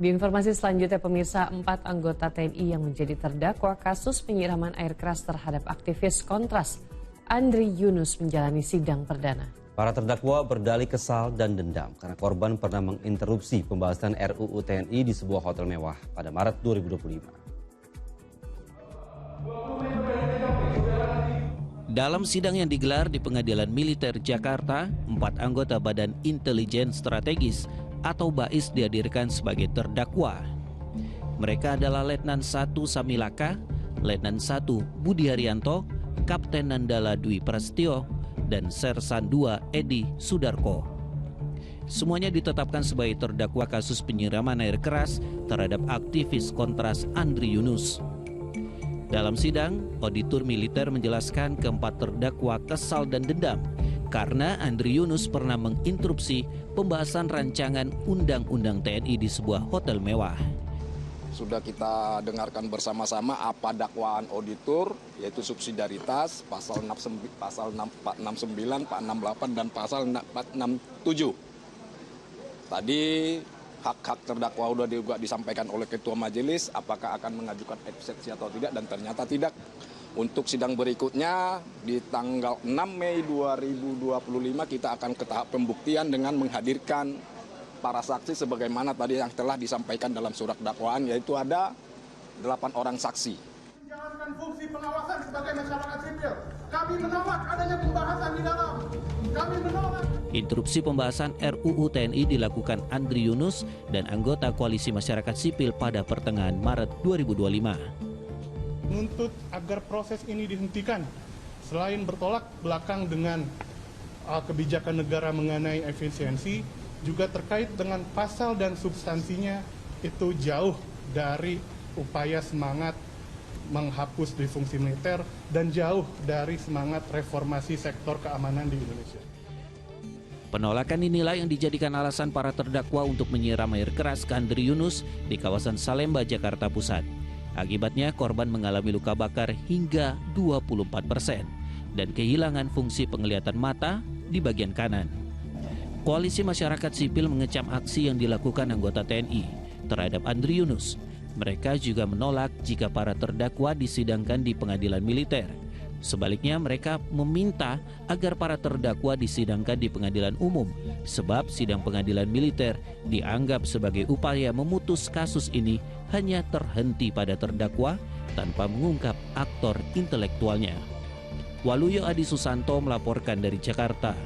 Di informasi selanjutnya, pemirsa, 4 anggota TNI yang menjadi terdakwa kasus penyiraman air keras terhadap aktivis Kontras, Andri Yunus, menjalani sidang perdana. Para terdakwa berdalih kesal dan dendam karena korban pernah menginterupsi pembahasan RUU TNI di sebuah hotel mewah pada Maret 2025. Dalam sidang yang digelar di Pengadilan Militer Jakarta, 4 anggota Badan Intelijen Strategis atau BAIS dihadirkan sebagai terdakwa. Mereka adalah Letnan 1 Samilaka, Letnan 1 Budi Haryanto, Kapten Nandala Dwi Prasetyo, dan Sersan 2 Edi Sudarko. Semuanya ditetapkan sebagai terdakwa kasus penyiraman air keras terhadap aktivis Kontras Andri Yunus. Dalam sidang, auditor militer menjelaskan keempat terdakwa kesal dan dendam karena Andri Yunus pernah menginterupsi pembahasan rancangan Undang-Undang TNI di sebuah hotel mewah. Sudah kita dengarkan bersama-sama apa dakwaan auditor, yaitu subsidiaritas, pasal 469, 468, dan pasal 467. Tadi hak-hak terdakwa sudah juga disampaikan oleh Ketua Majelis, apakah akan mengajukan eksepsi atau tidak, dan ternyata tidak. Untuk sidang berikutnya di tanggal 6 Mei 2025 kita akan ke tahap pembuktian dengan menghadirkan para saksi sebagaimana tadi yang telah disampaikan dalam surat dakwaan, yaitu ada 8 orang saksi. Menjalankan fungsi pengawasan sebagai masyarakat sipil. Kami menolak adanya pembahasan di dalam. Kami menolak. Interupsi pembahasan RUU TNI dilakukan Andri Yunus dan anggota Koalisi Masyarakat Sipil pada pertengahan Maret 2025. Menuntut agar proses ini dihentikan, selain bertolak belakang dengan kebijakan negara mengenai efisiensi, juga terkait dengan pasal dan substansinya itu jauh dari upaya semangat menghapus difungsi militer dan jauh dari semangat reformasi sektor keamanan di Indonesia. Penolakan inilah yang dijadikan alasan para terdakwa untuk menyiram air keras ke Andri Yunus di kawasan Salemba, Jakarta Pusat. Akibatnya korban mengalami luka bakar hingga 24% dan kehilangan fungsi penglihatan mata di bagian kanan. Koalisi Masyarakat Sipil mengecam aksi yang dilakukan anggota TNI terhadap Andri Yunus. Mereka juga menolak jika para terdakwa disidangkan di pengadilan militer. Sebaliknya mereka meminta agar para terdakwa disidangkan di pengadilan umum sebab sidang pengadilan militer dianggap sebagai upaya memutus kasus ini hanya terhenti pada terdakwa tanpa mengungkap aktor intelektualnya. Waluyo Adi Susanto melaporkan dari Jakarta.